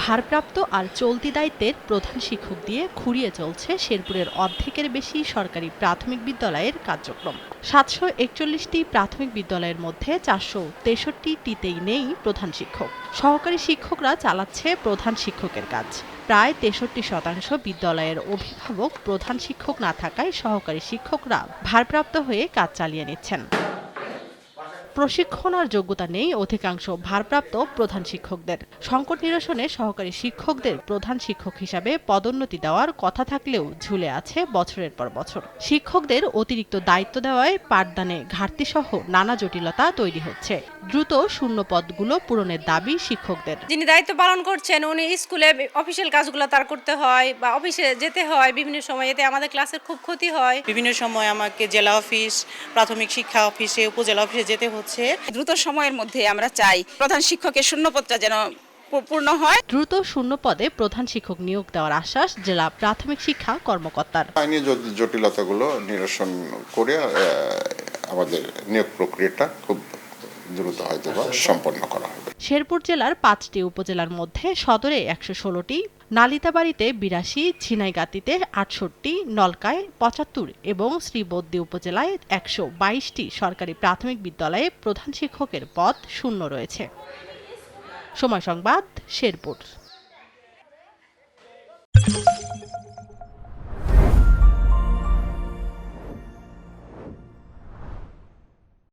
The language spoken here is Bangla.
ভারপ্রাপ্ত আর চলতি দায়িত্বের প্রধান শিক্ষক দিয়ে খুঁড়িয়ে চলছে শেরপুরের অর্ধেকের বেশি সরকারি প্রাথমিক বিদ্যালয়ের কার্যক্রম। ৭৪১টি প্রাথমিক বিদ্যালয়ের মধ্যে ৪৬৩টিতেই নেই প্রধান শিক্ষক। সহকারী শিক্ষকরা চালাচ্ছে প্রধান শিক্ষকের কাজ। প্রায় ৬৩% বিদ্যালয়ের অভিভাবক প্রধান শিক্ষক না থাকায় সহকারী শিক্ষকরা ভারপ্রাপ্ত হয়ে কাজ চালিয়ে নিচ্ছেন। প্রশিক্ষণ আর যোগ্যতা নেই অধিকাংশ ভারপ্রাপ্ত প্রধান শিক্ষকদের। সংকট নিরসনে সহকারী শিক্ষকদের প্রধান শিক্ষক হিসাবে পদোন্নতি দেওয়ার কথা থাকলেও ঝুলে আছে বছরের পর বছর। শিক্ষকদের অতিরিক্ত দায়িত্ব দেওয়ায় পাঠদানে ঘাটতিসহ নানা জটিলতা তৈরি হচ্ছে। দ্রুত শূন্য পদগুলো পূরণের দাবি শিক্ষকদের। যিনি দায়িত্ব পালন করছেন উনি স্কুলে অফিসিয়াল কাজগুলো তার করতে হয় বা অফিসে যেতে হয় বিভিন্ন সময়, এতে আমাদের ক্লাসের খুব ক্ষতি হয়। বিভিন্ন সময় আমাকে জেলা অফিস, প্রাথমিক শিক্ষা অফিসে, উপজেলা অফিসে যেতে হচ্ছে। দ্রুত সময়ের মধ্যে আমরা চাই প্রধান শিক্ষকের শূন্যপদটা যেন পূর্ণ হয়। দ্রুত শূন্য পদে প্রধান শিক্ষক নিয়োগ দেওয়ার আশ্বাস জেলা প্রাথমিক শিক্ষা কর্মকর্তার। আইনি জটিলতাগুলো নিরসন করে আমাদের নিয়োগ প্রক্রিয়াটা খুব দ্রুত হয়তো সম্পন্ন করা হবে। শেরপুর জেলার 5টি উপজেলার মধ্যে সদরে 116টি, নালিতাবাড়ীতে 82, ঝিনাইগাতীতে 68, নলকায় 75 এবং শ্রীবদ্দী উপজেলায় 122টি সরকারি প্রাথমিক বিদ্যালয়ে প্রধান শিক্ষকের পদ শূন্য রয়েছে। সময় সংবাদ, শেরপুর।